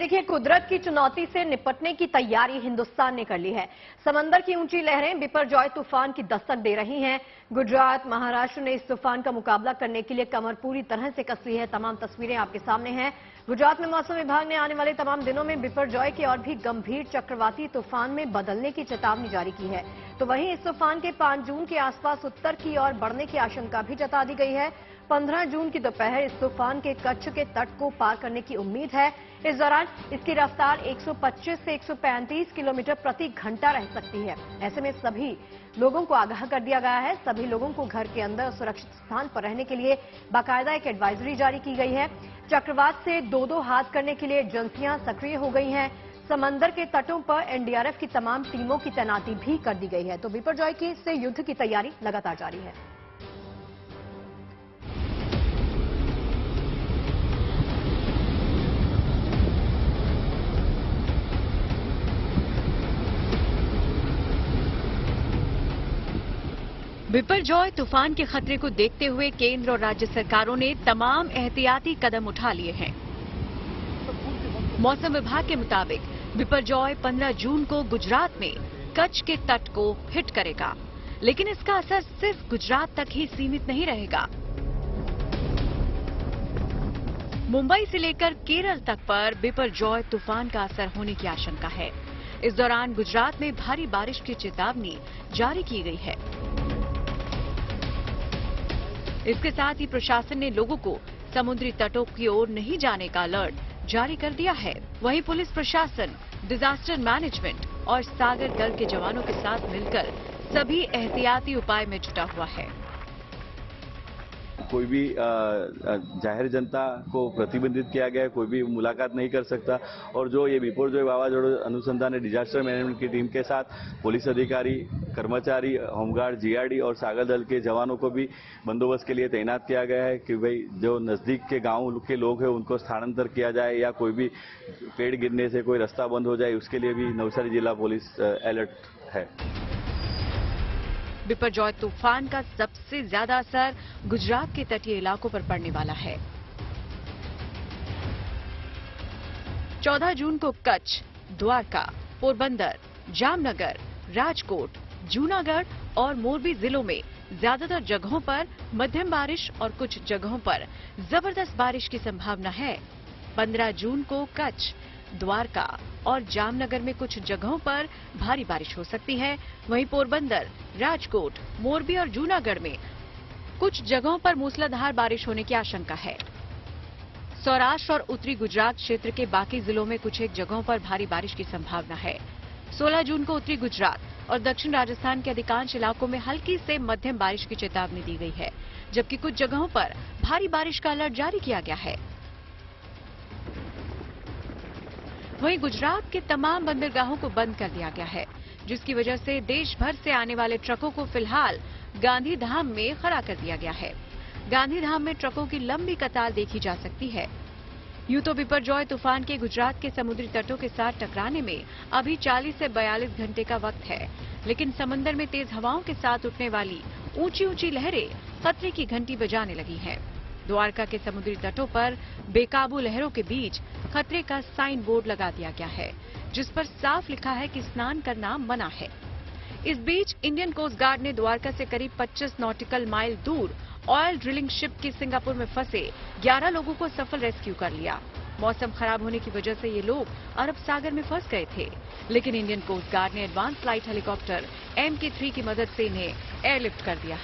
देखिए, कुदरत की चुनौती से निपटने की तैयारी हिंदुस्तान ने कर ली है। समंदर की ऊंची लहरें बिपरजॉय तूफान की दस्तक दे रही हैं। गुजरात, महाराष्ट्र ने इस तूफान का मुकाबला करने के लिए कमर पूरी तरह से कस ली है। तमाम तस्वीरें आपके सामने हैं। गुजरात में मौसम विभाग ने आने वाले तमाम दिनों में बिपरजॉय के और भी गंभीर चक्रवाती तूफान में बदलने की चेतावनी जारी की है। तो वहीं इस तूफान के 5 जून के आसपास उत्तर की ओर बढ़ने की आशंका भी जता दी गई है। 15 जून की दोपहर इस तूफान के कच्छ के तट को पार करने की उम्मीद है। इस दौरान इसकी रफ्तार 125 से 135 किलोमीटर प्रति घंटा रह सकती है। ऐसे में सभी लोगों को आगाह कर दिया गया है। सभी लोगों को घर के अंदर सुरक्षित स्थान पर रहने के लिए बाकायदा एक एडवाइजरी जारी की गई है। चक्रवात से दो हाथ करने के लिए एजेंसियां सक्रिय हो गई हैं। समंदर के तटों पर एनडीआरएफ की तमाम टीमों की तैनाती भी कर दी गई है। तो बिपरजॉय की से युद्ध की तैयारी लगातार जारी है। बिपरजॉय तूफान के खतरे को देखते हुए केंद्र और राज्य सरकारों ने तमाम एहतियाती कदम उठा लिए हैं। मौसम विभाग के मुताबिक बिपरजॉय 15 जून को गुजरात में कच्छ के तट को हिट करेगा, लेकिन इसका असर सिर्फ गुजरात तक ही सीमित नहीं रहेगा। मुंबई से लेकर केरल तक पर बिपरजॉय तूफान का असर होने की आशंका है। इस दौरान गुजरात में भारी बारिश की चेतावनी जारी की गई है। इसके साथ ही प्रशासन ने लोगों को समुद्री तटों की ओर नहीं जाने का अलर्ट जारी कर दिया है। वहीं पुलिस प्रशासन, डिजास्टर मैनेजमेंट और सागर दल के जवानों के साथ मिलकर सभी एहतियाती उपाय में जुटा हुआ है। कोई भी जाहिर जनता को प्रतिबंधित किया गया है, कोई भी मुलाकात नहीं कर सकता। और जो ये बिपरजॉय वावाजोड़े अनुसंधान और डिजास्टर मैनेजमेंट की टीम के साथ पुलिस अधिकारी, कर्मचारी, होमगार्ड, जीआरडी और सागर दल के जवानों को भी बंदोबस्त के लिए तैनात किया गया है कि भाई जो नजदीक के गांव के लोग हैं उनको स्थानांतर किया जाए या कोई भी पेड़ गिरने से कोई रास्ता बंद हो जाए, उसके लिए भी नवसारी जिला पुलिस अलर्ट है। बिपरजॉय तूफान का सबसे ज्यादा असर गुजरात के तटीय इलाकों पर पड़ने वाला है। 14 जून को कच्छ, द्वारका, पोरबंदर, जामनगर, राजकोट, जूनागढ़ और मोरबी जिलों में ज्यादातर जगहों पर मध्यम बारिश और कुछ जगहों पर जबरदस्त बारिश की संभावना है। 15 जून को कच्छ, द्वारका और जामनगर में कुछ जगहों पर भारी बारिश हो सकती है। वहीं पोरबंदर, राजकोट, मोरबी और जूनागढ़ में कुछ जगहों पर मूसलाधार बारिश होने की आशंका है। सौराष्ट्र और उत्तरी गुजरात क्षेत्र के बाकी जिलों में कुछ एक जगहों पर भारी बारिश की संभावना है। 16 जून को उत्तरी गुजरात और दक्षिण राजस्थान के अधिकांश इलाकों में हल्की से मध्यम बारिश की चेतावनी दी गई है, जबकि कुछ जगहों पर भारी बारिश का अलर्ट जारी किया गया है। वहीं गुजरात के तमाम बंदरगाहों को बंद कर दिया गया है, जिसकी वजह से देश भर से आने वाले ट्रकों को फिलहाल गांधीधाम में खड़ा कर दिया गया है। गांधीधाम में ट्रकों की लंबी कतार देखी जा सकती है। यूं तो बिपरजॉय तूफान के गुजरात के समुद्री तटों के साथ टकराने में अभी 40 से 42 घंटे का वक्त है, लेकिन समंदर में तेज हवाओं के साथ उठने वाली ऊंची लहरें खतरे की घंटी बजाने लगी हैं। द्वारका के समुद्री तटों पर बेकाबू लहरों के बीच खतरे का साइन बोर्ड लगा दिया गया है, जिस पर साफ लिखा है कि स्नान करना मना है। इस बीच इंडियन कोस्ट गार्ड ने द्वारका से करीब 25 नॉटिकल माइल दूर ऑयल ड्रिलिंग शिप की सिंगापुर में फंसे 11 लोगों को सफल रेस्क्यू कर लिया। मौसम खराब होने की वजह से ये लोग अरब सागर में फंस गए थे, लेकिन इंडियन कोस्ट गार्ड ने एडवांस फ्लाइट हेलीकॉप्टर MK3 की मदद से इन्हें एयरलिफ्ट कर दिया।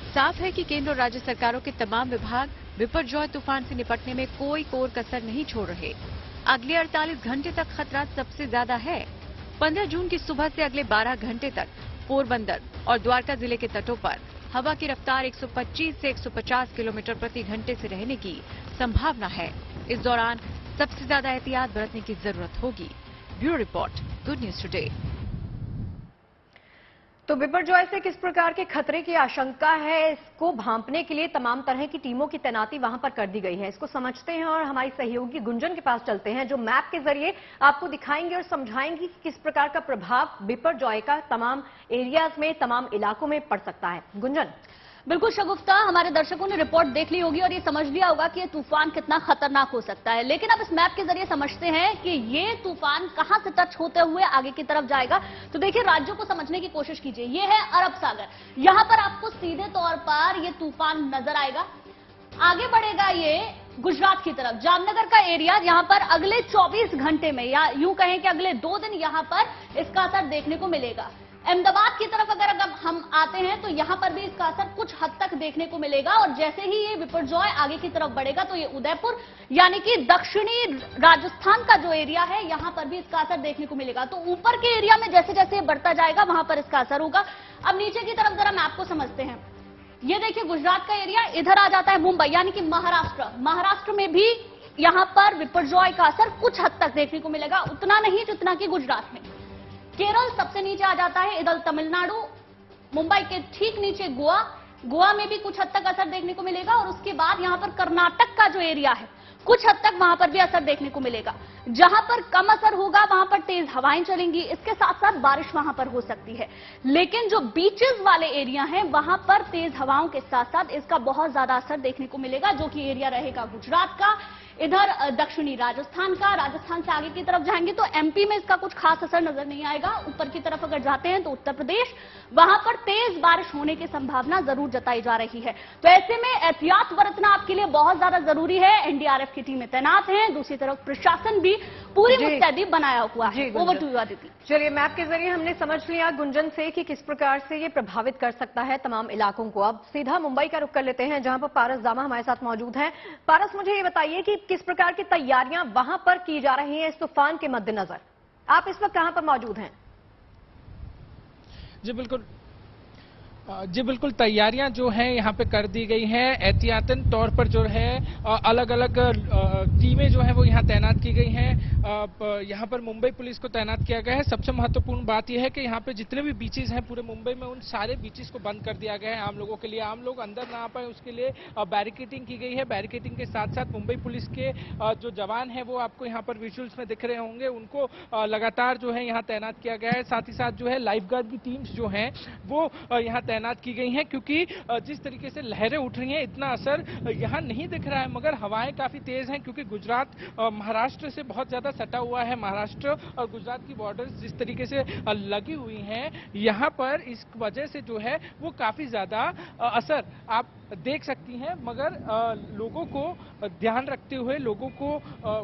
साफ है कि केंद्र और राज्य सरकारों के तमाम विभाग बिपरजॉय तूफान से निपटने में कोई कोर कसर नहीं छोड़ रहे। अगले 48 घंटे तक खतरा सबसे ज्यादा है। 15 जून की सुबह से अगले 12 घंटे तक पोरबंदर और द्वारका जिले के तटों पर हवा की रफ्तार 125 से 150 किलोमीटर प्रति घंटे से रहने की संभावना है। इस दौरान सबसे ज्यादा एहतियात बरतने की जरूरत होगी। Bureau report, good news today. तो बिपरजॉय से किस प्रकार के खतरे की आशंका है, इसको भांपने के लिए तमाम तरह की टीमों की तैनाती वहां पर कर दी गई है। इसको समझते हैं और हमारी सहयोगी गुंजन के पास चलते हैं, जो मैप के जरिए आपको दिखाएंगे और समझाएंगे कि किस प्रकार का प्रभाव बिपरजॉय का तमाम एरियाज में, तमाम इलाकों में पड़ सकता है। गुंजन। बिल्कुल शगुफ्ता, हमारे दर्शकों ने रिपोर्ट देख ली होगी और ये समझ लिया होगा कि ये तूफान कितना खतरनाक हो सकता है। लेकिन अब इस मैप के जरिए समझते हैं कि ये तूफान कहां से टच होते हुए आगे की तरफ जाएगा। तो देखिए, राज्यों को समझने की कोशिश कीजिए। ये है अरब सागर, यहां पर आपको सीधे तौर पर ये तूफान नजर आएगा। आगे बढ़ेगा ये गुजरात की तरफ, जामनगर का एरिया। यहां पर अगले 24 घंटे में, या यूं कहें कि अगले 2 दिन यहां पर इसका असर देखने को मिलेगा। अहमदाबाद की तरफ अगर हम आते हैं तो यहां पर भी इसका असर कुछ हद तक देखने को मिलेगा। और जैसे ही ये बिपरजॉय आगे की तरफ बढ़ेगा तो ये उदयपुर यानी कि दक्षिणी राजस्थान का जो एरिया है, यहां पर भी इसका असर देखने को मिलेगा। तो ऊपर के एरिया में जैसे जैसे बढ़ता जाएगा वहां पर इसका असर होगा। अब नीचे की तरफ जरा मैप को समझते हैं। ये देखिए, गुजरात का एरिया इधर आ जाता है, मुंबई यानी कि महाराष्ट्र में भी यहां पर बिपरजॉय का असर कुछ हद तक देखने को मिलेगा, उतना नहीं जितना कि गुजरात में। केरल सबसे नीचे आ जाता है, इधर तमिलनाडु, मुंबई के ठीक नीचे गोवा में भी कुछ हद तक असर देखने को मिलेगा। और उसके बाद यहां पर कर्नाटक का जो एरिया है, कुछ हद तक वहां पर भी असर देखने को मिलेगा। जहां पर कम असर होगा वहां पर तेज हवाएं चलेंगी, इसके साथ साथ बारिश वहां पर हो सकती है। लेकिन जो बीचेस वाले एरिया हैं वहां पर तेज हवाओं के साथ साथ इसका बहुत ज्यादा असर देखने को मिलेगा, जो कि एरिया रहेगा गुजरात का, इधर दक्षिणी राजस्थान का। राजस्थान से आगे की तरफ जाएंगे तो एमपी में इसका कुछ खास असर नजर नहीं आएगा। ऊपर की तरफ अगर जाते हैं तो उत्तर प्रदेश, वहां पर तेज बारिश होने की संभावना जरूर जताई जा रही है। तो ऐसे में एहतियात बरतना आपके लिए बहुत ज्यादा जरूरी है। एनडीआरएफ की टीमें तैनात हैं, दूसरी तरफ प्रशासन भी पूरी मुस्तैदी बनाया हुआ है। Over to you Aditi. चलिए, मैप के जरिए हमने समझ लिया गुंजन से कि किस प्रकार से ये प्रभावित कर सकता है तमाम इलाकों को। अब सीधा मुंबई का रुख कर लेते हैं, जहां पर पारस दामा हमारे साथ मौजूद हैं। पारस, मुझे ये बताइए कि किस प्रकार की तैयारियां वहां पर की जा रही हैं इस तूफान के मद्देनजर। आप इस वक्त कहां पर मौजूद हैं? जी बिल्कुल, तैयारियां जो हैं यहाँ पे कर दी गई हैं। एहतियातन तौर पर जो है अलग अलग टीमें जो है वो यहाँ तैनात की गई हैं। यहाँ पर मुंबई पुलिस को तैनात किया गया है। सबसे महत्वपूर्ण बात यह है कि यहाँ पे जितने भी बीचेस हैं पूरे मुंबई में, उन सारे बीचेस को बंद कर दिया गया है आम लोगों के लिए। आम लोग अंदर ना आ पाए उसके लिए बैरिकेडिंग की गई है। बैरिकेडिंग के साथ साथ मुंबई पुलिस के जो जवान है वो आपको यहाँ पर विजुअल्स में दिख रहे होंगे, उनको लगातार जो है यहाँ तैनात किया गया है। साथ ही साथ जो है लाइफ गार्ड की टीम्स जो हैं वो यहाँ तैनात की गई हैं, क्योंकि जिस तरीके से लहरें उठ रही हैं इतना असर यहां नहीं दिख रहा है, मगर हवाएं काफी तेज हैं, क्योंकि गुजरात महाराष्ट्र से बहुत ज्यादा सटा हुआ है। महाराष्ट्र और गुजरात की बॉर्डर्स जिस तरीके से लगी हुई हैं, यहां पर इस वजह से जो है वो काफी ज्यादा असर आप देख सकती हैं। मगर लोगों को ध्यान रखते हुए, लोगों को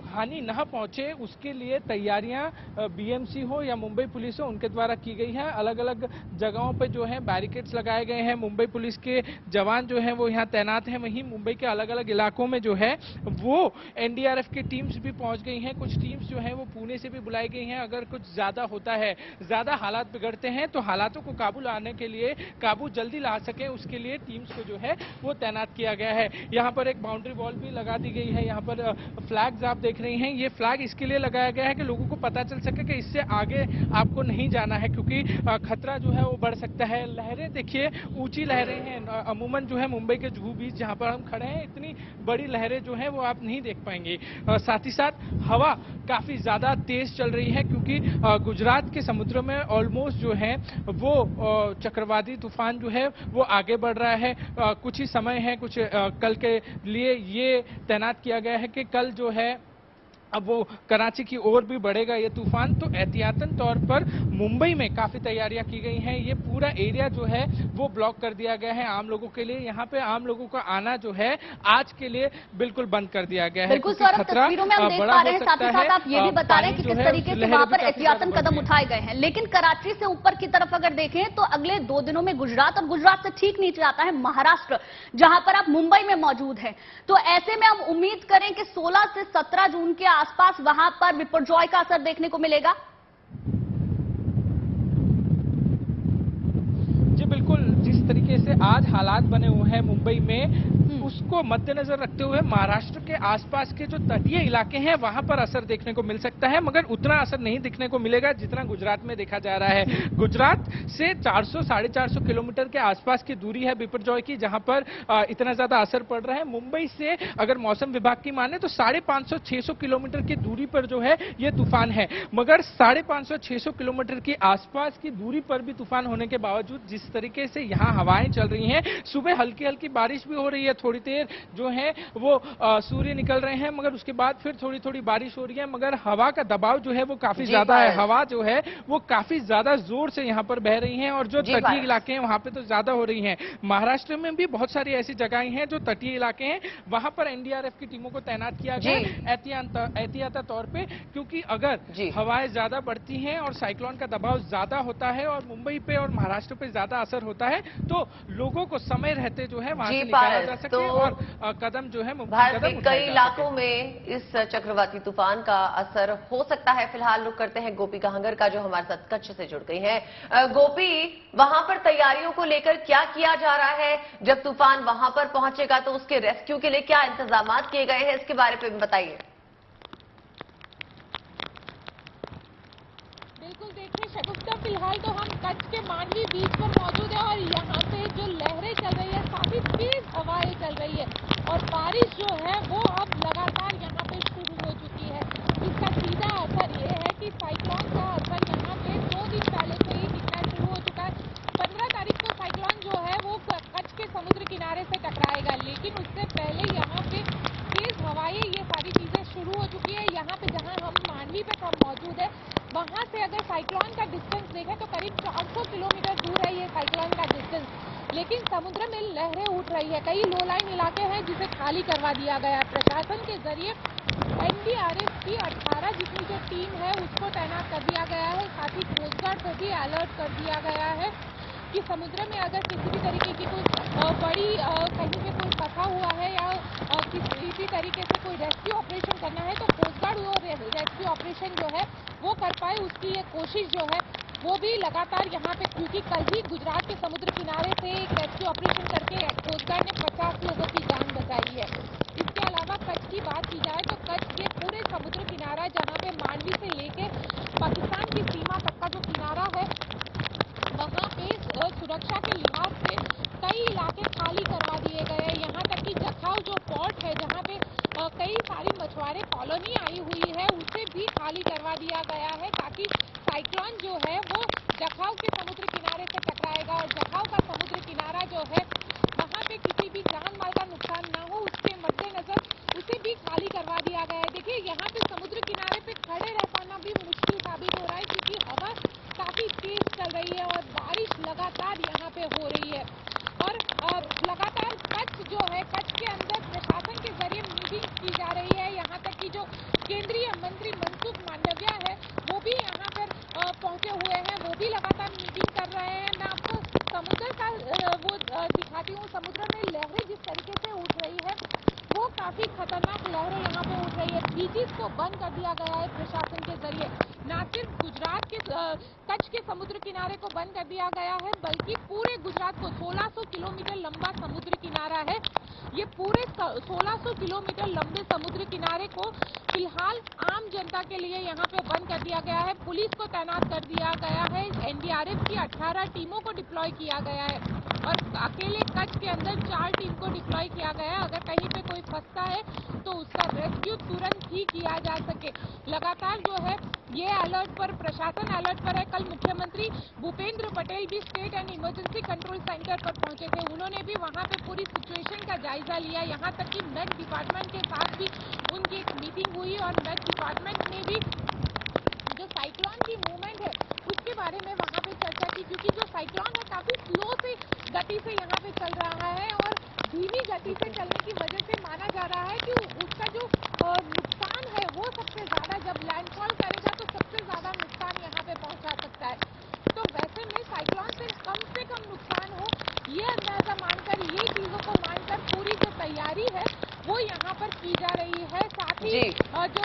हानि न पहुंचे उसके लिए तैयारियां बीएमसी हो या मुंबई पुलिस हो उनके द्वारा की गई है। अलग अलग जगहों पे जो है बैरिकेड्स लगाए गए हैं। मुंबई पुलिस के जवान जो हैं वो यहाँ तैनात हैं। वहीं मुंबई के अलग अलग इलाकों में जो है वो एनडीआरएफ की टीम्स भी पहुंच गई हैं। कुछ टीम्स जो है वो पुणे से भी बुलाई गई हैं। अगर कुछ ज्यादा होता है, ज्यादा हालात बिगड़ते हैं तो हालातों को काबू लाने के लिए, काबू जल्दी ला सके उसके लिए टीम्स को जो है वो तैनात किया गया है। यहाँ पर एक बाउंड्री वॉल भी लगा दी गई है। यहाँ पर फ्लैग्स आप देख रही हैं, ये फ्लैग इसके लिए लगाया गया है कि लोगों को पता चल सके कि इससे आगे आपको नहीं जाना है, क्योंकि खतरा जो है वो बढ़ सकता है। लहरें देखिए, ऊंची लहरें हैं। अमूमन जो है मुंबई के जुहू बीच जहां पर हम खड़े हैं, इतनी बड़ी लहरें जो है वो आप नहीं देख पाएंगे। साथ ही साथ हवा काफी ज्यादा तेज चल रही है, क्योंकि गुजरात के समुद्र में ऑलमोस्ट जो है वो चक्रवाती तूफान जो है वो आगे बढ़ रहा है। कुछ ही समय है, कुछ कल के लिए ये तैनात किया गया है कि कल जो है अब वो कराची की ओर भी बढ़ेगा ये तूफान। तो एहतियातन तौर पर मुंबई में काफी तैयारियां की गई हैं। ये पूरा एरिया जो है वो ब्लॉक कर दिया गया है आम लोगों के लिए। यहाँ पे आम लोगों का आना जो है आज के लिए बिल्कुल बंद कर दिया गया है। बिल्कुल सौरभ, तस्वीरों में हम देख पा रहे हैं, साथ ही साथ आप ये भी बता रहे हैं कि किस तरीके से वहां पर एहतियातन कदम उठाए गए हैं। लेकिन कराची से ऊपर की तरफ अगर देखें तो अगले 2 दिनों में गुजरात, और गुजरात से ठीक नीचे आता है महाराष्ट्र, जहां पर आप मुंबई में मौजूद हैं। तो ऐसे में हम उम्मीद करें कि 16 से 17 जून के आसपास वहां पर बिपरजॉय का असर देखने को मिलेगा। जी बिल्कुल, जिस तरीके से आज हालात बने हुए हैं मुंबई में, उसको मद्देनजर रखते हुए महाराष्ट्र के आसपास के जो तटीय इलाके हैं वहां पर असर देखने को मिल सकता है, मगर उतना असर नहीं दिखने को मिलेगा जितना गुजरात में देखा जा रहा है। गुजरात से 400-450 किलोमीटर के आसपास की दूरी है बिपरजॉय की, जहां पर इतना ज्यादा असर पड़ रहा है। मुंबई से अगर मौसम विभाग की माने तो 550-600 किलोमीटर की दूरी पर जो है ये तूफान है, मगर 550-600 किलोमीटर की आसपास की दूरी पर भी तूफान होने के बावजूद जिस तरीके से यहाँ हवाएं चल रही हैं, सुबह हल्की हल्की बारिश भी हो रही है, थोड़ी देर जो है वो सूर्य निकल रहे हैं, मगर उसके बाद फिर थोड़ी थोड़ी बारिश हो रही है, मगर हवा का दबाव जो है वो काफी ज्यादा है। हवा जो है वो काफी ज्यादा जोर से यहाँ पर बह रही है और जो तटीय इलाके हैं वहां पे तो ज्यादा हो रही है। महाराष्ट्र में भी बहुत सारी ऐसी जगहें हैं जो तटीय इलाके हैं, वहां पर एनडीआरएफ की टीमों को तैनात किया गया एहतियाती तौर पे, क्योंकि अगर हवाएं ज्यादा बढ़ती हैं और साइक्लोन का दबाव ज्यादा होता है और मुंबई पे और महाराष्ट्र पे ज्यादा असर होता है तो लोगों को समय रहते जो है वहां से निकाला जा सके और कदम जो है भारत के कई इलाकों में इस चक्रवाती तूफान का असर हो सकता है। फिलहाल रुक करते हैं गोपी गहंगर का, जो हमारे साथ कच्छ से जुड़ गई है। गोपी, वहां पर तैयारियों को लेकर क्या किया जा रहा है? जब तूफान वहां पर पहुंचेगा तो उसके रेस्क्यू के लिए क्या इंतजाम किए गए हैं, इसके बारे में बताइए। बिल्कुल, देखिए शगुफ्ता, फिलहाल तो हम कच्छ के मांडवी बीच पर मौजूद है और यहाँ पे जो लहरें चल रही है, काफी तेज हवाएं चल रही है और बारिश जो है वो अब लगातार यहाँ पे शुरू हो चुकी है। इसका सीधा असर ये है कि साइक्लोन का असर यहाँ पे 2 दिन पहले से ही दिखना शुरू हो चुका है। 15 तारीख को साइक्लोन जो है वो कच्छ के समुद्र किनारे से टकराएगा, लेकिन उससे पहले यहाँ पे तेज हवाएं, ये सारी चीजें शुरू हो चुकी है। यहाँ पे जहाँ हम मांडवी पे कब मौजूद है, वहां से अगर साइक्लोन का डिस्टेंस देखें तो करीब 400 किलोमीटर दूर है ये साइक्लोन का डिस्टेंस, लेकिन समुद्र में लहरें उठ रही है। कई लो लाइन इलाके हैं जिसे खाली करवा दिया गया है। प्रशासन के जरिए एनडीआरएफ की 18 जितनी जो टीम है उसको तैनात कर दिया गया है। साथ ही कोस्ट गार्ड को भी अलर्ट कर दिया गया है कि समुद्र में अगर किसी भी तरीके की कोई बड़ी कहीं पे कोई फंसा हुआ है या किसी भी तरीके से कोई रेस्क्यू ऑपरेशन करना है तो कोस्ट गार्ड वो रेस्क्यू ऑपरेशन जो है वो कर पाए, उसकी ये कोशिश जो है वो भी लगातार यहाँ पे, क्योंकि कल ही गुजरात के समुद्र किनारे से एक रेस्क्यू ऑपरेशन करके कोस्ट गार्ड ने 50 लोगों की जान बचाई है। इसके अलावा कच्छ की बात की जाए तो कच्छ के पूरे समुद्र किनारा, जहाँ पे मांडवी से लेके पाकिस्तान की सीमा तक का जो किनारा है, वहाँ पे सुरक्षा के लिहाज से कई इलाके खाली करवा दिए गए हैं। यहाँ तक कि जखाऊ जो पोर्ट है, जहाँ पे कई सारी मछुआरे कॉलोनी आई हुई है, उसे भी खाली करवा दिया गया है, ताकि साइक्लोन जो है वो जखाऊ के समुद्र किनारे से टकराएगा और जखाऊ का समुद्र किनारा जो है वहाँ पे किसी भी जान माल का नुकसान ना हो, उसके मद्देनजर उसे भी खाली करवा दिया गया है। देखिए, यहाँ पे समुद्र किनारे पे खड़े रह पाना भी मुश्किल साबित हो रहा है, क्योंकि हवा काफी तेज चल रही है और बारिश लगातार यहाँ पे हो रही है। और लगातार कच्छ जो है, कच्छ के अंदर प्रशासन के जरिए मीटिंग की जा रही है। यहाँ तक कि जो केंद्रीय मंत्री मनसुख मांडविया है वो भी यहाँ पर पहुंचे हुए हैं, वो भी लगातार मीटिंग कर रहे हैं। मैं आपको समुद्र का वो दिखाती हूँ। समुद्र में लहरें जिस तरीके से उठ रही है वो काफी खतरनाक लहरें यहाँ पे उठ रही है। बीचेस को बंद कर दिया गया है प्रशासन के जरिए। न सिर्फ गुजरात के कच्छ के समुद्र किनारे को बंद कर दिया गया है, बल्कि पूरे गुजरात को 1600 किलोमीटर लंबा समुद्र किनारा है। ये पूरे 1600 किलोमीटर लंबे समुद्र किनारे को फिलहाल आम जनता के लिए यहाँ पे बंद कर दिया गया है। पुलिस को तैनात कर दिया गया है। एनडीआरएफ की 18 टीमों को डिप्लॉय किया गया है और अकेले कच्छ के अंदर 4 टीम को डिप्लॉय किया गया है। अगर कहीं पे कोई फंसता है तो उसका रेस्क्यू तुरंत ही किया जा सके। लगातार जो है ये अलर्ट पर, प्रशासन अलर्ट पर है। कल मुख्यमंत्री भूपेंद्र पटेल भी state and emergency control centre पर पहुंचे थे। उन्होंने भी वहां पे पूरी सिचुएशन का जायजा लिया। यहाँ तक कि मेट डिपार्टमेंट के साथ भी उनकी एक मीटिंग हुई और मेट डिपार्टमेंट ने भी जो साइक्लोन की मूवमेंट है उसके बारे में वहां पे चर्चा की, क्योंकि जो साइक्लोन है काफी स्लो से गति से यहाँ पे चल रहा है और धीमी गति से चलने की वजह से माना जा रहा है कि उसका जो नुकसान है वो सबसे ज्यादा, जब लैंडफॉल करेगा तो सबसे ज्यादा नुकसान यहाँ पे पहुंचा सकता है। तो वैसे में साइक्लोन से कम नुकसान हो, ये अंदाजा मानकर, ये चीजों को मानकर पूरी जो तैयारी है वो यहाँ पर की जा रही है। साथ ही जो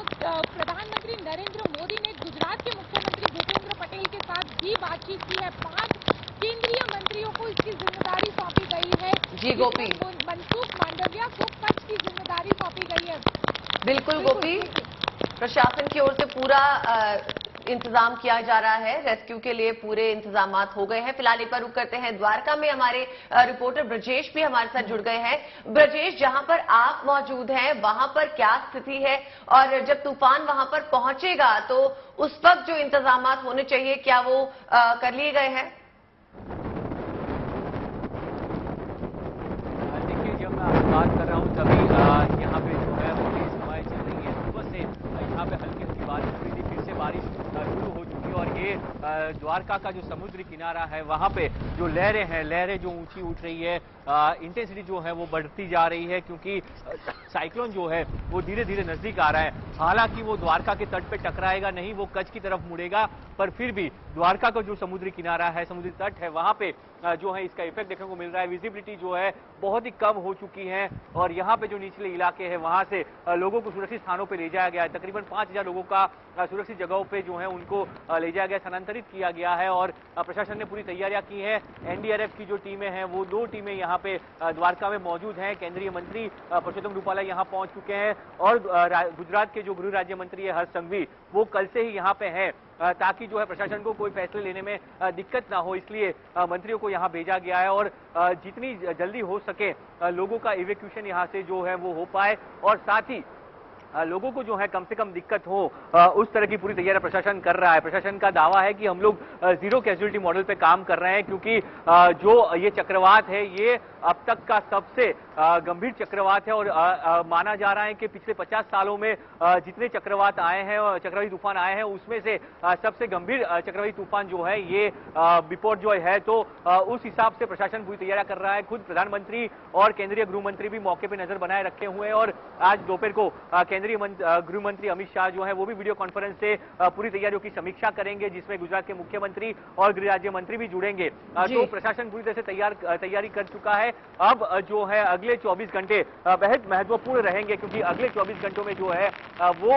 प्रधानमंत्री नरेंद्र मोदी ने गुजरात के मुख्यमंत्री भूपेंद्र पटेल के साथ भी बातचीत की है। 5 केंद्रीय मंत्रियों को इसकी जिम्मेदारी सौंपी गई है। जी गोपी, मनसुख मांडविया को कच्छ की जिम्मेदारी सौंपी गई है। बिल्कुल गोपी, प्रशासन की ओर से पूरा इंतजाम किया जा रहा है। रेस्क्यू के लिए पूरे इंतजाम हो गए हैं। फिलहाल एक बार रुक करते हैं द्वारका में, हमारे रिपोर्टर ब्रजेश भी हमारे साथ जुड़ गए हैं। ब्रजेश, जहां पर आप मौजूद हैं वहां पर क्या स्थिति है, और जब तूफान वहां पर पहुंचेगा तो उस वक्त जो इंतजाम होने चाहिए क्या वो कर लिए गए हैं? देखिए, जब मैं आपसे बात कर रहा हूँ तभी यहाँ पे जो है वो तेज हवाएं चल रही है। सुबह से यहाँ पे हल्की हल्की बारिश हुई थी, फिर से बारिश शुरू हो चुकी है। और ये द्वारका का जो समुद्री किनारा है वहाँ पे जो लहरें हैं, लहरें जो ऊंची उठ रही है, इंटेंसिटी जो है वो बढ़ती जा रही है, क्योंकि साइक्लोन जो है वो धीरे धीरे नजदीक आ रहा है। हालांकि वो द्वारका के तट पे टकराएगा नहीं, वो कच्छ की तरफ मुड़ेगा, पर फिर भी द्वारका का जो समुद्री किनारा है, समुद्री तट है, वहां पे जो है इसका इफेक्ट देखने को मिल रहा है। विजिबिलिटी जो है बहुत ही कम हो चुकी है, और यहाँ पे जो निचले इलाके हैं वहां से लोगों को सुरक्षित स्थानों पे ले जाया गया है। तकरीबन 5000 लोगों का सुरक्षित जगहों पे जो है उनको ले जाया गया, स्थानांतरित किया गया है। और प्रशासन ने पूरी तैयारियां की है। एनडीआरएफ की जो टीमें हैं वो 2 टीमें यहाँ पे द्वारका में मौजूद हैं। केंद्रीय मंत्री परषोत्तम रूपाला यहाँ पहुंच चुके हैं, और गुजरात के जो गृह राज्य मंत्री है हर्ष संघवी, वो कल से ही यहाँ पे हैं, ताकि जो है प्रशासन को कोई फैसले लेने में दिक्कत ना हो, इसलिए मंत्रियों को यहाँ भेजा गया है। और जितनी जल्दी हो सके लोगों का इवैक्यूएशन यहाँ से जो है वो हो पाए, और साथ ही लोगों को जो है कम से कम दिक्कत हो, उस तरह की पूरी तैयारी प्रशासन कर रहा है। प्रशासन का दावा है कि हम लोग जीरो कैजुअलिटी मॉडल पे काम कर रहे हैं, क्योंकि जो ये चक्रवात है ये अब तक का सबसे गंभीर चक्रवात है। और माना जा रहा है कि पिछले 50 सालों में जितने चक्रवात आए हैं, चक्रवाती तूफान आए हैं, उसमें से सबसे गंभीर चक्रवाती तूफान जो है ये बिपरजॉय है। तो उस हिसाब से प्रशासन पूरी तैयारी कर रहा है। खुद प्रधानमंत्री और केंद्रीय गृह मंत्री भी मौके पर नजर बनाए रखे हुए हैं, और आज दोपहर को केंद्रीय गृह मंत्री अमित शाह जो है वो भी वीडियो कॉन्फ्रेंस से पूरी तैयारियों की समीक्षा करेंगे, जिसमें गुजरात के मुख्यमंत्री और गृह राज्य मंत्री भी जुड़ेंगे। तो प्रशासन पूरी तरह से तैयारी कर चुका है। अब जो है अगले 24 घंटे बेहद महत्वपूर्ण रहेंगे, क्योंकि अगले 24 घंटों में जो है वो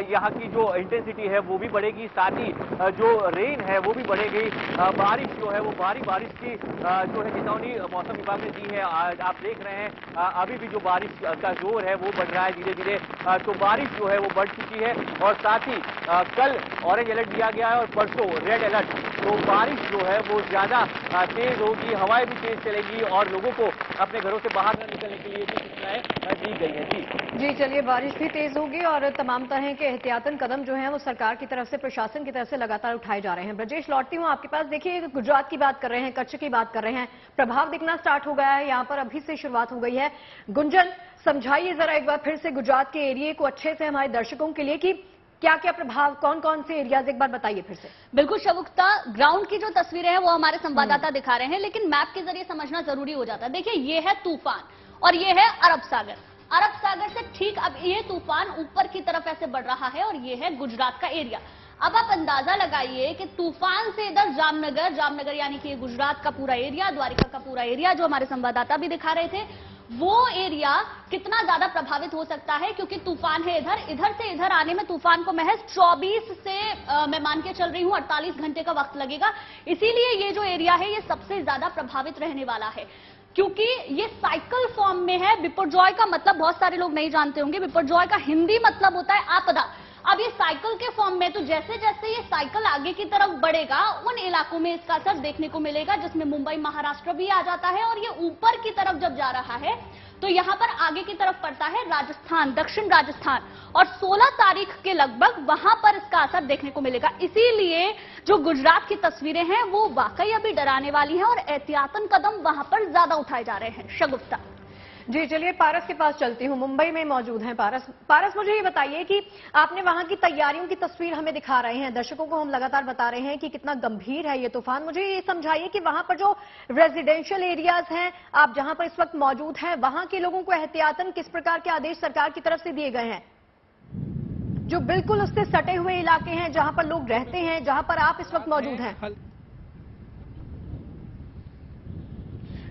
यहाँ की जो इंटेंसिटी है वो भी बढ़ेगी, साथ ही जो रेन है वो भी बढ़ेगी। बारिश जो है वो भारी बारिश की जो है चेतावनी मौसम विभाग ने दी है। आप देख रहे हैं अभी भी जो बारिश का जोर है वो बढ़ रहा है धीरे धीरे। तो बारिश जो है वो बढ़ चुकी है, और साथ ही कल ऑरेंज अलर्ट दिया गया है और परसों रेड अलर्ट। तो बारिश जो है वो ज्यादा तेज होगी, हवाएं भी तेज चलेगी, और लोगों को अपने घरों से बाहर न निकलने के लिए भी सूचनाएं दी गई है। जी चलिए, बारिश भी तेज होगी और तमाम तरह के एहतियातन कदम जो हैं वो सरकार की तरफ से, प्रशासन की तरफ से लगातार उठाए जा रहे हैं। ब्रजेश, लौटती हूँ आपके पास। देखिए, गुजरात की बात कर रहे हैं, कच्छ की बात कर रहे हैं, प्रभाव दिखना स्टार्ट हो गया है, यहाँ पर अभी से शुरुआत हो गई है। गुंजन, समझाइए जरा एक बार फिर से गुजरात के एरिया को अच्छे से हमारे दर्शकों के लिए कि क्या क्या प्रभाव, कौन कौन से एरियाज, एक बार बताइए फिर से। बिल्कुल शगुफ्ता, ग्राउंड की जो तस्वीरें हैं वो हमारे संवाददाता दिखा रहे हैं, लेकिन मैप के जरिए समझना जरूरी हो जाता है। देखिए, ये है तूफान और ये है अरब सागर। अरब सागर से ठीक अब ये तूफान ऊपर की तरफ ऐसे बढ़ रहा है, और ये है गुजरात का एरिया। अब आप अंदाजा लगाइए कि तूफान से इधर जामनगर यानी कि गुजरात का पूरा एरिया, द्वारका का पूरा एरिया, जो हमारे संवाददाता भी दिखा रहे थे, वो एरिया कितना ज्यादा प्रभावित हो सकता है, क्योंकि तूफान है इधर से इधर आने में तूफान को महज 24 से मैं मान के चल रही हूं 48 घंटे का वक्त लगेगा। इसीलिए ये जो एरिया है ये सबसे ज्यादा प्रभावित रहने वाला है, क्योंकि ये साइकिल फॉर्म में है। बिपरजॉय का मतलब बहुत सारे लोग नहीं जानते होंगे। बिपरजॉय का हिंदी मतलब होता है आपदा। अब ये साइकिल के फॉर्म में, तो जैसे जैसे ये साइकिल आगे की तरफ बढ़ेगा उन इलाकों में इसका असर देखने को मिलेगा, जिसमें मुंबई महाराष्ट्र भी आ जाता है। और ये ऊपर की तरफ जब जा रहा है तो यहां पर आगे की तरफ पड़ता है राजस्थान, दक्षिण राजस्थान, और 16 तारीख के लगभग वहां पर इसका असर देखने को मिलेगा। इसीलिए जो गुजरात की तस्वीरें हैं वो वाकई अभी डराने वाली हैं, और एहतियातन कदम वहां पर ज्यादा उठाए जा रहे हैं। शगुफ्ता जी चलिए, पारस के पास चलती हूँ, मुंबई में मौजूद हैं पारस, मुझे ये बताइए कि आपने वहां की तैयारियों की तस्वीर हमें दिखा रहे हैं, दर्शकों को हम लगातार बता रहे हैं कि कितना गंभीर है ये तूफान। मुझे ये समझाइए कि वहां पर जो रेजिडेंशियल एरियाज हैं, आप जहां पर इस वक्त मौजूद हैं, वहां के लोगों को एहतियातन किस प्रकार के आदेश सरकार की तरफ से दिए गए हैं? जो बिल्कुल उससे सटे हुए इलाके हैं, जहां पर लोग रहते हैं, जहां पर आप इस वक्त मौजूद हैं।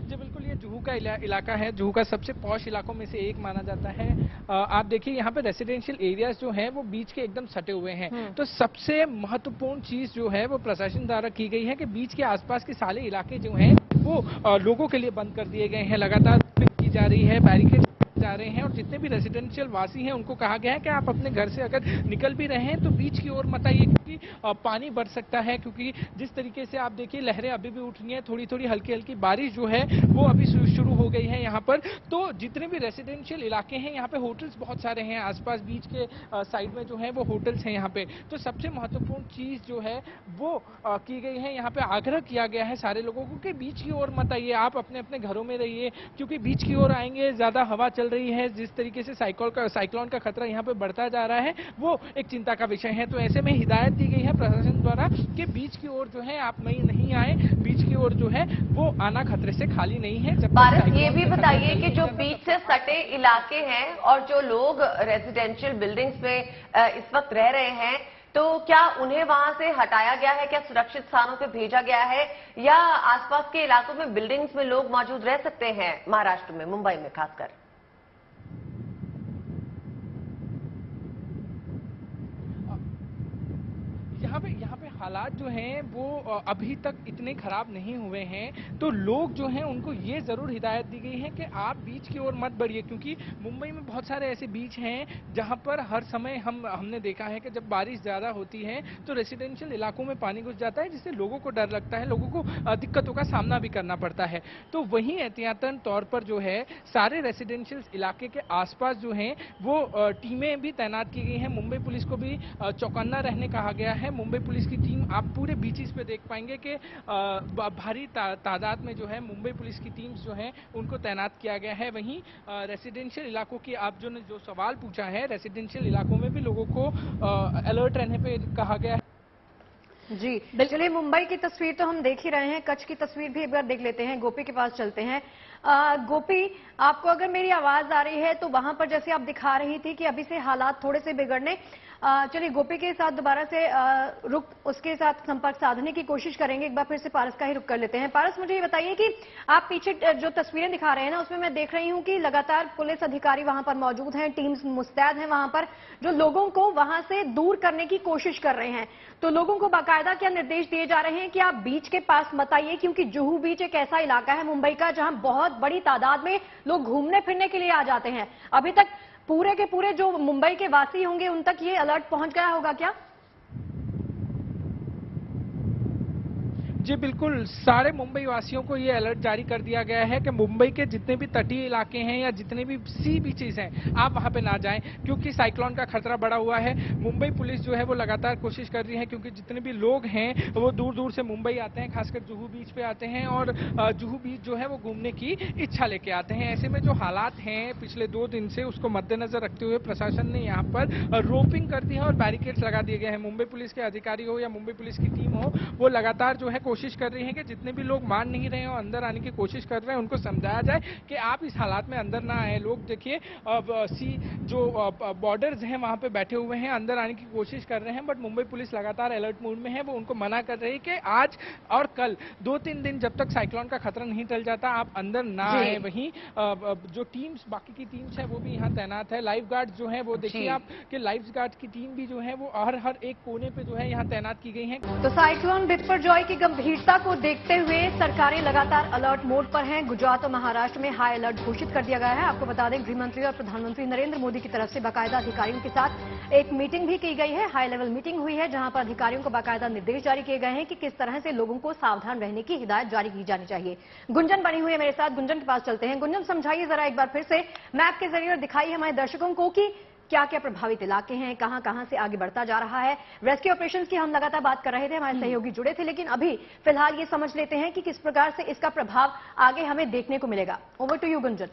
जी बिल्कुल, ये जुहू का इलाका है, जुहू का सबसे पॉश इलाकों में से एक माना जाता है। आप देखिए, यहाँ पे रेसिडेंशियल एरियाज जो हैं वो बीच के एकदम सटे हुए हैं। तो सबसे महत्वपूर्ण चीज जो है वो प्रशासन द्वारा की गई है कि बीच के आसपास के सारे इलाके जो हैं वो लोगों के लिए बंद कर दिए गए हैं। लगातार की जा रही है, बैरिकेड जा रहे हैं, और जितने भी रेजिडेंशियल वासी हैं उनको कहा गया है कि आप अपने घर से अगर निकल भी रहे हैं तो बीच की ओर मत आइए, क्योंकि क्योंकि पानी बढ़ सकता है, क्योंकि जिस तरीके से आप देखिए लहरें अभी भी उठ रही हैं, थोड़ी थोड़ी हल्की हल्की बारिश जो है वो अभी शुरू हो गई है यहाँ पर। तो जितने भी रेसिडेंशियल इलाके हैं यहाँ पे होटल्स बहुत सारे हैं, आसपास बीच के साइड में जो है वो होटल्स हैं यहाँ पे। तो सबसे महत्वपूर्ण चीज जो है वो की गई है, यहाँ पे आग्रह किया गया है सारे लोगों को कि बीच की ओर मत आइए, आप अपने अपने घरों में रहिए, क्योंकि बीच की ओर आएंगे ज्यादा हवा चल रही है, जिस तरीके से साइक्लोन का खतरा यहाँ पे बढ़ता जा रहा है वो एक चिंता का विषय है। तो ऐसे में हिदायत दी गई है प्रशासन द्वारा कि बीच की ओर जो है आप नहीं आए, बीच की ओर जो है वो आना खतरे से खाली नहीं है। जब पारस, ये भी बताइए कि जो बीच से सटे इलाके हैं और जो लोग रेजिडेंशियल बिल्डिंग्स में इस वक्त रह रहे हैं, तो क्या उन्हें वहां से हटाया गया है, क्या सुरक्षित स्थानों पे भेजा गया है, या आसपास के इलाकों में बिल्डिंग्स में लोग मौजूद रह सकते हैं, महाराष्ट्र में, मुंबई में खासकर? यहाँ पे हालात जो हैं वो अभी तक इतने खराब नहीं हुए हैं। तो लोग जो हैं उनको ये जरूर हिदायत दी गई है कि आप बीच की ओर मत बढ़िए, क्योंकि मुंबई में बहुत सारे ऐसे बीच हैं जहां पर हर समय हमने देखा है कि जब बारिश ज्यादा होती है तो रेसिडेंशियल इलाकों में पानी घुस जाता है, जिससे लोगों को डर लगता है, लोगों को दिक्कतों का सामना भी करना पड़ता है। तो वहीं एहतियातन तौर पर जो है सारे रेसिडेंशियल इलाके के आसपास जो है वो टीमें भी तैनात की गई हैं। मुंबई पुलिस को भी चौकन्ना रहने कहा गया है। मुंबई पुलिस की टीम, आप पूरे बीचेस पे देख पाएंगे कि भारी तादाद में जो है मुंबई पुलिस की टीम्स जो है उनको तैनात किया गया है। वहीं रेसिडेंशियल इलाकों की आप जो सवाल पूछा है, रेसिडेंशियल इलाकों में भी लोगों को अलर्ट रहने पे कहा गया है। जी, चलिए मुंबई की तस्वीर तो हम देख ही रहे हैं, कच्छ की तस्वीर भी एक बार देख लेते हैं। गोपी के पास चलते हैं। गोपी, आपको अगर मेरी आवाज आ रही है तो वहां पर जैसे आप दिखा रही थी कि अभी से हालात थोड़े से बिगड़ने, चलिए गोपी के साथ दोबारा से उसके साथ संपर्क साधने की कोशिश करेंगे। एक बार फिर से पारस का ही रुख कर लेते हैं। पारस, मुझे ये बताइए कि आप पीछे जो तस्वीरें दिखा रहे हैं ना, उसमें मैं देख रही हूं कि लगातार पुलिस अधिकारी वहां पर मौजूद हैं, टीम्स मुस्तैद हैं वहां पर, जो लोगों को वहां से दूर करने की कोशिश कर रहे हैं। तो लोगों को बाकायदा क्या निर्देश दिए जा रहे हैं कि आप बीच के पास मत आइए, क्योंकि जुहू बीच एक ऐसा इलाका है मुंबई का जहां बहुत बड़ी तादाद में लोग घूमने फिरने के लिए आ जाते हैं। अभी तक पूरे के पूरे जो मुंबई के वासी होंगे उन तक ये अलर्ट पहुंच गया होगा क्या? जी बिल्कुल, सारे मुंबई वासियों को ये अलर्ट जारी कर दिया गया है कि मुंबई के जितने भी तटीय इलाके हैं या जितने भी सी बीचेस हैं, आप वहां पे ना जाएं, क्योंकि साइक्लोन का खतरा बढ़ा हुआ है। मुंबई पुलिस जो है वो लगातार कोशिश कर रही है, क्योंकि जितने भी लोग हैं वो दूर दूर से मुंबई आते हैं, खासकर जुहू बीच पे आते हैं और जुहू बीच जो है वो घूमने की इच्छा लेके आते हैं। ऐसे में जो हालात हैं पिछले 2 दिन से, उसको मद्देनजर रखते हुए प्रशासन ने यहाँ पर रोपिंग कर दी है और बैरिकेड्स लगा दिए गए हैं। मुंबई पुलिस के अधिकारी हो या मुंबई पुलिस की टीम हो, वो लगातार जो है कोशिश कर रही है कि जितने भी लोग मान नहीं रहे हो, अंदर आने की कोशिश कर रहे हैं, उनको समझाया जाए कि आप इस हालात में अंदर ना आए। लोग देखिए जो बॉर्डर्स हैं वहां पे बैठे हुए हैं, अंदर आने की कोशिश कर रहे हैं, बट मुंबई पुलिस लगातार अलर्ट मोड में है। वो उनको मना कर रही है कि आज और कल 2-3 दिन जब तक साइक्लोन का खतरा नहीं टल जाता आप अंदर ना आए। वहीं जो टीम्स, बाकी की टीम्स है वो भी यहाँ तैनात है। लाइफ गार्ड जो है वो देखिए आप कि लाइफ गार्ड की टीम भी जो है वो हर एक कोने पे जो है यहाँ तैनात की गई है। तो साइक्लोन बिपरजॉय की गंभीरता को देखते हुए सरकारें लगातार अलर्ट मोड पर हैं। गुजरात और महाराष्ट्र में हाई अलर्ट घोषित कर दिया गया है। आपको बता दें, गृह मंत्री और प्रधानमंत्री नरेंद्र मोदी की तरफ से बाकायदा अधिकारियों के साथ एक मीटिंग भी की गई है। हाई लेवल मीटिंग हुई है, जहां पर अधिकारियों को बाकायदा निर्देश जारी किए गए हैं कि किस तरह से लोगों को सावधान रहने की हिदायत जारी की जानी चाहिए। गुंजन बनी हुई है मेरे साथ, गुंजन के पास चलते हैं। गुंजन, समझाइए जरा एक बार फिर से मैप के जरिए और दिखाइए हमारे दर्शकों को कि क्या क्या प्रभावित इलाके हैं, कहां कहां से आगे बढ़ता जा रहा है। रेस्क्यू ऑपरेशंस की हम लगातार बात कर रहे थे, हमारे सहयोगी जुड़े थे, लेकिन अभी फिलहाल ये समझ लेते हैं कि किस प्रकार से इसका प्रभाव आगे हमें देखने को मिलेगा। Over to you Gunjan.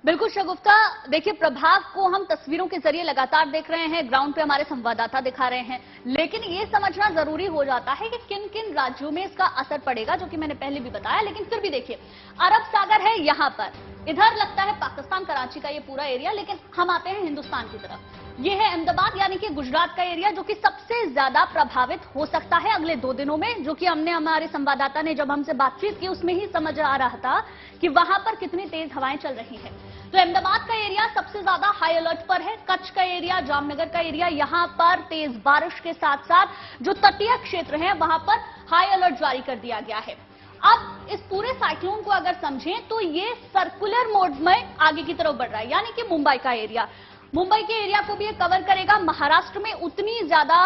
बिल्कुल शगुफ्ता, देखिए प्रभाव को हम तस्वीरों के जरिए लगातार देख रहे हैं, ग्राउंड पे हमारे संवाददाता दिखा रहे हैं, लेकिन ये समझना जरूरी हो जाता है कि किन किन राज्यों में इसका असर पड़ेगा, जो कि मैंने पहले भी बताया। लेकिन फिर भी देखिए, अरब सागर है यहाँ पर, इधर लगता है पाकिस्तान, कराची का ये पूरा एरिया, लेकिन हम आते हैं हिंदुस्तान की तरफ। ये है अहमदाबाद यानी कि गुजरात का एरिया, जो कि सबसे ज्यादा प्रभावित हो सकता है अगले 2 दिनों में, जो कि हमने, हमारे संवाददाता ने जब हमसे बातचीत की उसमें ही समझ आ रहा था कि वहां पर कितनी तेज हवाएं चल रही हैं। तो अहमदाबाद का एरिया सबसे ज्यादा हाई अलर्ट पर है। कच्छ का एरिया, जामनगर का एरिया, यहां पर तेज बारिश के साथ साथ जो तटीय क्षेत्र हैं वहां पर हाई अलर्ट जारी कर दिया गया है। अब इस पूरे साइक्लोन को अगर समझें तो ये सर्कुलर मोड में आगे की तरफ बढ़ रहा है, यानी कि मुंबई का एरिया, मुंबई के एरिया को भी ये कवर करेगा। महाराष्ट्र में उतनी ज्यादा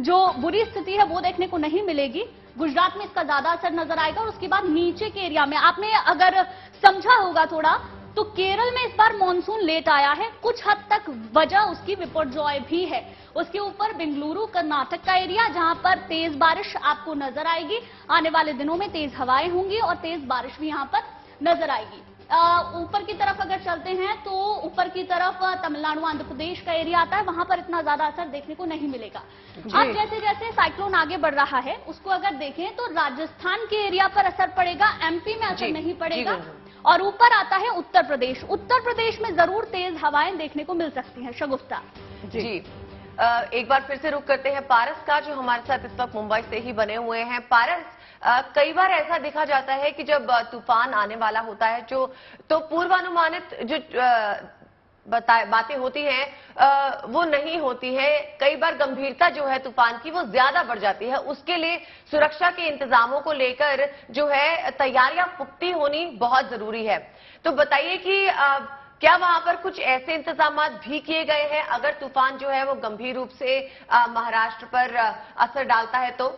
जो बुरी स्थिति है वो देखने को नहीं मिलेगी। गुजरात में इसका ज्यादा असर नजर आएगा। और उसके बाद नीचे के एरिया में आपने अगर समझा होगा थोड़ा, तो केरल में इस बार मॉनसून लेट आया है। कुछ हद तक वजह उसकी विपर्जॉय भी है। उसके ऊपर बेंगलुरु कर्नाटक का एरिया, जहां पर तेज बारिश आपको नजर आएगी। आने वाले दिनों में तेज हवाएं होंगी और तेज बारिश भी यहां पर नजर आएगी। ऊपर की तरफ अगर चलते हैं तो ऊपर की तरफ तमिलनाडु आंध्र प्रदेश का एरिया आता है, वहां पर इतना ज्यादा असर देखने को नहीं मिलेगा। अब जैसे जैसे साइक्लोन आगे बढ़ रहा है उसको अगर देखें तो राजस्थान के एरिया पर असर पड़ेगा, एमपी में असर नहीं पड़ेगा। और ऊपर आता है उत्तर प्रदेश। उत्तर प्रदेश में जरूर तेज हवाएं देखने को मिल सकती हैं। शगुफ्ता जी, एक बार फिर से रुक करते हैं पारस का, जो हमारे साथ इस वक्त मुंबई से ही बने हुए हैं। पारस, कई बार ऐसा देखा जाता है कि जब तूफान आने वाला होता है तो पूर्वानुमानित जो बातें होती हैं वो नहीं होती है। कई बार गंभीरता जो है तूफान की वो ज्यादा बढ़ जाती है। उसके लिए सुरक्षा के इंतजामों को लेकर जो है तैयारियां पुख्ती होनी बहुत जरूरी है। तो बताइए कि क्या वहां पर कुछ ऐसे इंतजाम भी किए गए हैं अगर तूफान जो है वो गंभीर रूप से महाराष्ट्र पर असर डालता है तो?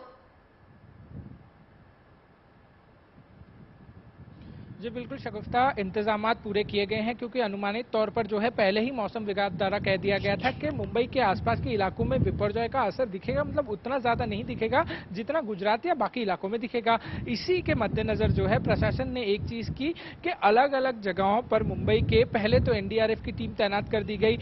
जी बिल्कुल शगुफ्ता, इंतजामात पूरे किए गए हैं क्योंकि अनुमानित तौर पर जो है पहले ही मौसम विभाग द्वारा कह दिया गया था कि मुंबई के आसपास के इलाकों में विपर्जॉय का असर दिखेगा, मतलब उतना ज्यादा नहीं दिखेगा जितना गुजरात या बाकी इलाकों में दिखेगा। इसी के मद्देनजर जो है प्रशासन ने एक चीज की कि अलग अलग जगहों पर मुंबई के पहले तो एनडीआरएफ की टीम तैनात कर दी गई।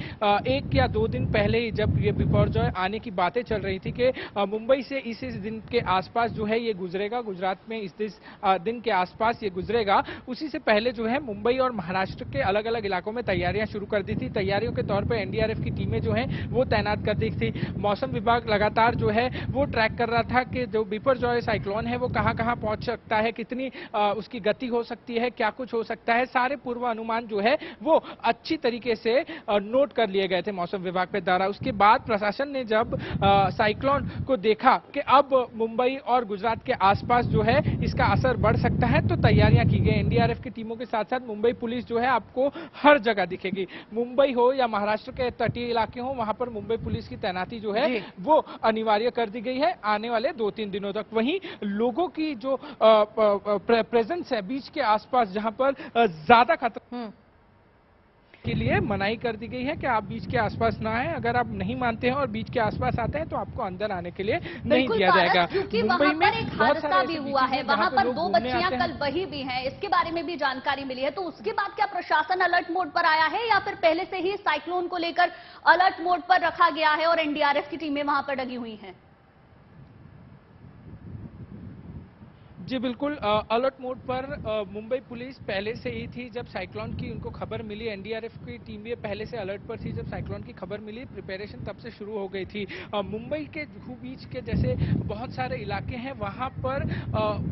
1 या 2 दिन पहले ही जब ये विपर्जॉय आने की बातें चल रही थी कि मुंबई से इस दिन के आसपास जो है ये गुजरेगा, गुजरात में इस दिन के आसपास ये गुजरेगा, उसी से पहले जो है मुंबई और महाराष्ट्र के अलग अलग इलाकों में तैयारियां शुरू कर दी थी। तैयारियों के तौर पर एनडीआरएफ की टीमें जो हैं वो तैनात कर दी थी। मौसम विभाग लगातार जो है वो ट्रैक कर रहा था कि जो बिपरजॉय साइक्लोन है वो कहां कहां पहुंच सकता है, कितनी उसकी गति हो सकती है, क्या कुछ हो सकता है। सारे पूर्व अनुमान जो है वो अच्छी तरीके से नोट कर लिए गए थे मौसम विभाग के द्वारा। उसके बाद प्रशासन ने जब साइक्लोन को देखा कि अब मुंबई और गुजरात के आसपास जो है इसका असर बढ़ सकता है तो तैयारियां की गई। एनडीआरएफ की टीमों के साथ साथ मुंबई पुलिस जो है आपको हर जगह दिखेगी। मुंबई हो या महाराष्ट्र के तटीय इलाके हो, वहां पर मुंबई पुलिस की तैनाती जो है वो अनिवार्य कर दी गई है आने वाले 2-3 दिनों तक। वहीं लोगों की जो प्रेजेंस है बीच के आसपास जहां पर ज्यादा खतरा के लिए मनाही कर दी गई है कि आप बीच के आसपास ना आए। अगर आप नहीं मानते हैं और बीच के आसपास आते हैं तो आपको अंदर आने के लिए नहीं दिया जाएगा। क्योंकि वहां पर एक हादसा भी हुआ है, वहां पर 2 बच्चियां कल वही भी हैं, इसके बारे में भी जानकारी मिली है। तो उसके बाद क्या प्रशासन अलर्ट मोड पर आया है या फिर पहले से ही साइक्लोन को लेकर अलर्ट मोड पर रखा गया है और एनडीआरएफ की टीमें वहां पर लगी हुई हैं? जी बिल्कुल, अलर्ट मोड पर मुंबई पुलिस पहले से ही थी। जब साइक्लोन की उनको खबर मिली, एनडीआरएफ की टीम भी पहले से अलर्ट पर थी। जब साइक्लोन की खबर मिली प्रिपरेशन तब से शुरू हो गई थी। मुंबई के जुहू बीच के जैसे बहुत सारे इलाके हैं वहां पर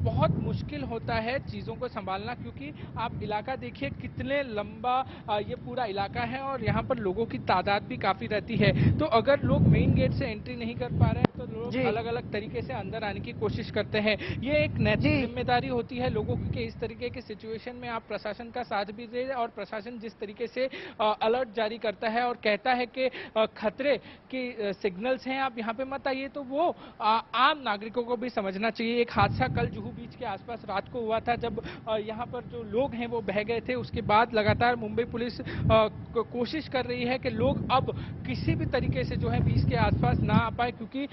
बहुत मुश्किल होता है चीज़ों को संभालना, क्योंकि आप इलाका देखिए कितने लंबा ये पूरा इलाका है और यहाँ पर लोगों की तादाद भी काफ़ी रहती है। तो अगर लोग मेन गेट से एंट्री नहीं कर पा रहे हैं तो लोग अलग अलग तरीके से अंदर आने की कोशिश करते हैं। ये एक जिम्मेदारी होती है लोगों की इस तरीके की सिचुएशन में आप प्रशासन का साथ भी दें। और प्रशासन जिस तरीके से अलर्ट जारी करता है और कहता है कि खतरे की सिग्नल्स हैं, आप यहाँ पे मत आइए, तो वो आम नागरिकों को भी समझना चाहिए। एक हादसा कल जुहू बीच के आसपास रात को हुआ था, जब यहाँ पर जो लोग हैं वो बह गए थे। उसके बाद लगातार मुंबई पुलिस कोशिश कर रही है कि लोग अब किसी भी तरीके से जो है बीच के आसपास ना आ पाए, क्योंकि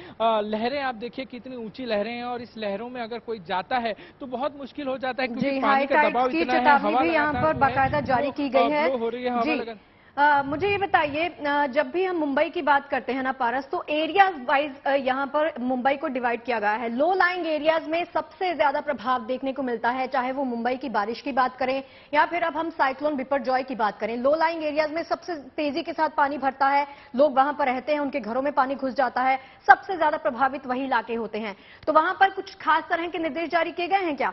लहरें आप देखिए कितनी ऊंची लहरें हैं और इस लहरों में अगर कोई जाता है तो बहुत मुश्किल हो जाता है, क्योंकि पानी का दबाव इतना है, हवा भी यहाँ पर बाकायदा जारी की गई है। हो रही है हवा। मुझे ये बताइए, जब भी हम मुंबई की बात करते हैं ना पारस, तो एरियाज वाइज यहाँ पर मुंबई को डिवाइड किया गया है। लो लाइंग एरियाज में सबसे ज्यादा प्रभाव देखने को मिलता है, चाहे वो मुंबई की बारिश की बात करें या फिर अब हम साइक्लोन बिपरजॉय की बात करें। लो लाइंग एरियाज में सबसे तेजी के साथ पानी भरता है, लोग वहां पर रहते हैं, उनके घरों में पानी घुस जाता है, सबसे ज्यादा प्रभावित वही इलाके होते हैं। तो वहां पर कुछ खास तरह के निर्देश जारी किए गए हैं क्या?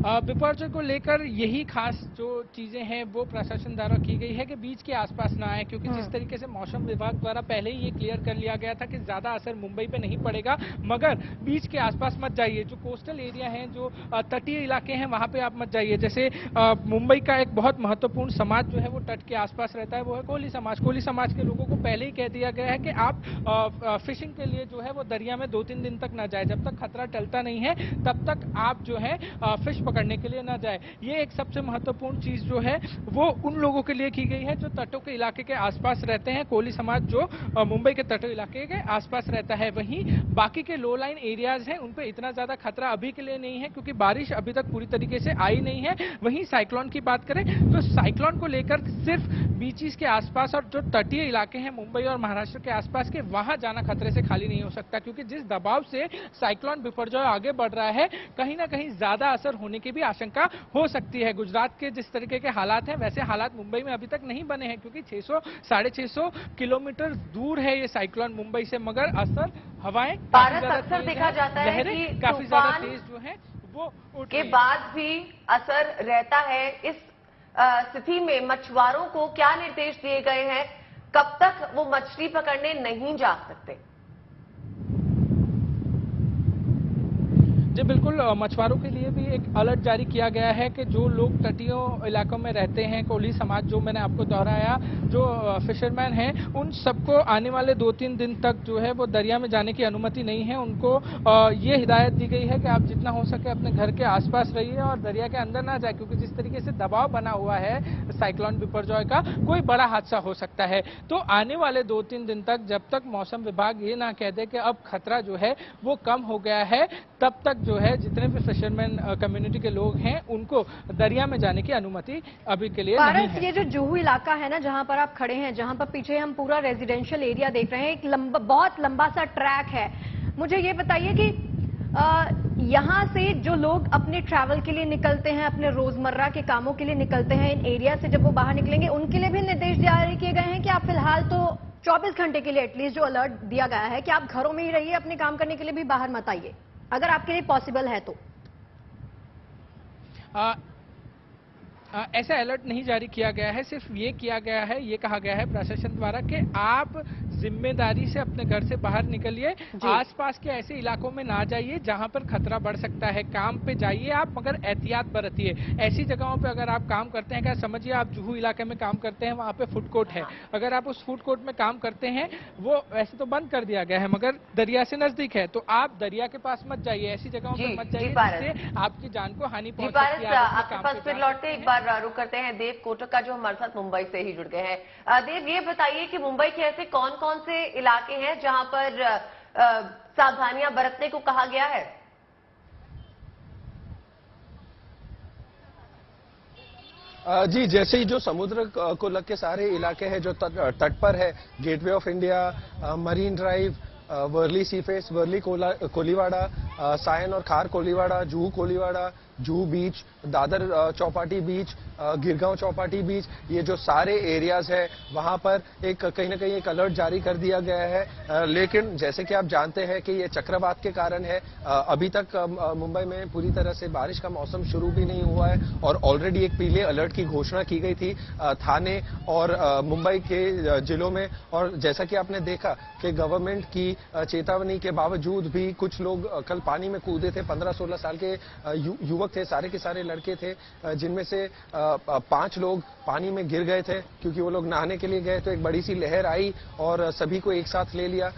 बिपरजॉय को लेकर यही खास जो चीजें हैं वो प्रशासन द्वारा की गई है कि बीच के आसपास ना आए, क्योंकि जिस तरीके से मौसम विभाग द्वारा पहले ही ये क्लियर कर लिया गया था कि ज्यादा असर मुंबई पे नहीं पड़ेगा, मगर बीच के आसपास मत जाइए। जो कोस्टल एरिया है, जो तटीय इलाके हैं, वहां पे आप मत जाइए। जैसे मुंबई का एक बहुत महत्वपूर्ण समाज जो है वो तट के आसपास रहता है, वो है कोली समाज। कोली समाज के लोगों को पहले ही कह दिया गया है कि आप फिशिंग के लिए जो है वो दरिया में 2-3 दिन तक ना जाए। जब तक खतरा टलता नहीं है तब तक आप जो है फिश पकड़ने के लिए ना जाए। ये एक सबसे महत्वपूर्ण चीज जो है वो उन लोगों के लिए की गई है जो तटों के इलाके के आसपास रहते हैं। कोली समाज जो मुंबई के तटीय इलाके के आसपास रहता है। वहीं बाकी के लो लाइन एरियाज हैं उन पे इतना ज्यादा खतरा अभी के लिए नहीं है, क्योंकि बारिश अभी तक पूरी तरीके से आई नहीं है। वहीं साइक्लोन की बात करें तो साइक्लोन को लेकर सिर्फ बीचीज के आसपास और जो तटीय इलाके हैं मुंबई और महाराष्ट्र के आसपास के, वहां जाना खतरे से खाली नहीं हो सकता, क्योंकि जिस दबाव से साइक्लोन बिपरजॉय आगे बढ़ रहा है, कहीं ना कहीं ज्यादा असर होने की भी आशंका हो सकती है। गुजरात के जिस तरीके के हालात हैं वैसे हालात मुंबई में अभी तक नहीं बने हैं, क्योंकि 600-650 किलोमीटर दूर है ये साइक्लोन मुंबई से, मगर असर हवाएं अक्सर देखा जाता है कि काफी ज्यादा तेज जो है वो के बाद भी असर रहता है। इस स्थिति में मछुआरों को क्या निर्देश दिए गए हैं, कब तक वो मछली पकड़ने नहीं जा सकते? जी बिल्कुल, मछुआरों के लिए भी एक अलर्ट जारी किया गया है कि जो लोग तटीय इलाकों में रहते हैं, कोली समाज जो मैंने आपको दोहराया, जो फिशरमैन हैं, उन सबको आने वाले 2-3 दिन तक जो है वो दरिया में जाने की अनुमति नहीं है। उनको ये हिदायत दी गई है कि आप जितना हो सके अपने घर के आसपास रहिए और दरिया के अंदर ना जाए, क्योंकि जिस तरीके से दबाव बना हुआ है साइक्लोन बिपरजॉय का, कोई बड़ा हादसा हो सकता है। तो आने वाले 2-3 दिन तक, जब तक मौसम विभाग ये ना कह दे कि अब खतरा जो है वो कम हो गया है, तब तक जो है जितने भी फिशरमैन कम्युनिटी के लोग हैं उनको दरिया में जाने की अनुमति अभी के लिए नहीं है। ये जो जुहू इलाका है ना, जहां पर आप खड़े हैं, जहां पर पीछे हम पूरा रेजिडेंशियल एरिया देख रहे हैं, एक बहुत लंबा सा ट्रैक है। मुझे ये बताइए कि यहाँ से जो लोग अपने ट्रैवल के लिए निकलते हैं, अपने रोजमर्रा के कामों के लिए निकलते हैं, इन एरिया से जब वो बाहर निकलेंगे, उनके लिए भी निर्देश जारी किए गए हैं कि आप फिलहाल तो 24 घंटे के लिए एटलीस्ट जो अलर्ट दिया गया है कि आप घरों में ही रहिए, अपने काम करने के लिए भी बाहर मत आइए, अगर आपके लिए पॉसिबल है तो। ऐसा अलर्ट नहीं जारी किया गया है, सिर्फ ये किया गया है, ये कहा गया है प्रशासन द्वारा कि आप जिम्मेदारी से अपने घर से बाहर निकलिए, आसपास के ऐसे इलाकों में ना जाइए जहां पर खतरा बढ़ सकता है। काम पे जाइए आप, मगर एहतियात बरतिए। ऐसी जगहों पे अगर आप काम करते हैं, क्या समझिए आप जुहू इलाके में काम करते हैं, वहां पे फूड कोर्ट है, अगर आप उस फूड कोर्ट में काम करते हैं, वो वैसे तो बंद कर दिया गया है मगर दरिया से नजदीक है, तो आप दरिया के पास मत जाइए, ऐसी जगहों पर मत जाइए जिससे आपकी जान को हानि पहुंच सकती है। आपके पास फिर लौटते एक बार रुक करते हैं देव कोटक का, जो हमारे साथ मुंबई से ही जुड़ गए हैं। देव, ये बताइए कि मुंबई के ऐसे कौन कौन से इलाके हैं जहां पर सावधानियां बरतने को कहा गया है? जी, जैसे ही जो समुद्र को लग के सारे इलाके हैं जो तट पर है, gateway of India, marine drive, Worli sea face, Worli Koliwada, Sion और खार कोलीवाड़ा, जुहू कोलीवाड़ा, जुहू बीच, दादर चौपाटी बीच, गिरगांव चौपाटी बीच, ये जो सारे एरियाज है वहां पर एक कहीं ना कहीं एक अलर्ट जारी कर दिया गया है। लेकिन जैसे कि आप जानते हैं कि ये चक्रवात के कारण है, अभी तक मुंबई में पूरी तरह से बारिश का मौसम शुरू भी नहीं हुआ है और ऑलरेडी एक पीले अलर्ट की घोषणा की गई थी थाने और मुंबई के जिलों में। और जैसा कि आपने देखा कि गवर्नमेंट की चेतावनी के बावजूद भी कुछ लोग कल पानी में कूदे थे। 15-16 साल के युवक थे, सारे के सारे लड़के थे, जिनमें से 5 लोग पानी में गिर गए थे क्योंकि वो लोग नहाने के लिए गए। तो एक बड़ी सी लहर आई और सभी को एक साथ ले लिया।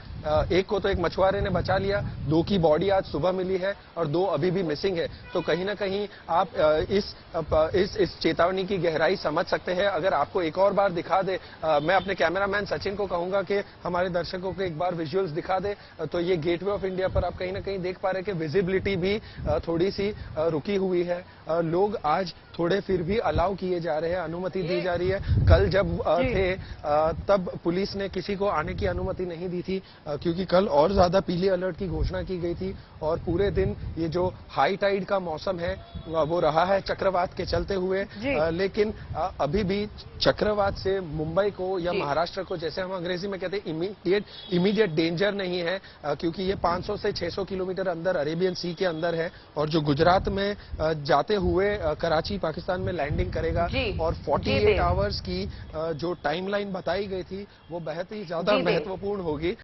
एक को तो एक मछुआरे ने बचा लिया, 2 की बॉडी आज सुबह मिली है और 2 अभी भी मिसिंग है। तो कहीं ना कहीं आप इस चेतावनी की गहराई समझ सकते हैं। अगर आपको एक और बार दिखा दे, मैं अपने कैमरामैन सचिन को कहूंगा कि हमारे दर्शकों को एक बार विजुअल्स दिखा दे, तो ये गेटवे ऑफ इंडिया पर आप कहीं ना कहीं देख पा रहे हैं कि विजिबिलिटी भी थोड़ी सी रुकी हुई है। लोग आज थोड़े फिर भी अलाउ किए जा रहे हैं, अनुमति दी जा रही है। कल जब थे तब पुलिस ने किसी को आने की अनुमति नहीं दी थी। क्योंकि कल और ज्यादा पीली अलर्ट की घोषणा की गई थी और पूरे दिन ये जो हाई टाइड का मौसम है वो रहा है चक्रवात के चलते हुए। लेकिन अभी भी चक्रवात से मुंबई को या महाराष्ट्र को, जैसे हम अंग्रेजी में कहते हैं, इमीडिएट डेंजर नहीं है, क्योंकि ये 500 से 600 किलोमीटर अंदर अरेबियन सी के अंदर है और जो गुजरात में जाते हुए कराची पाकिस्तान में लैंडिंग करेगा और 48 आवर्स की जो टाइमलाइन बताई गई थी वो बहुत ही ज्यादा महत्वपूर्ण होगी।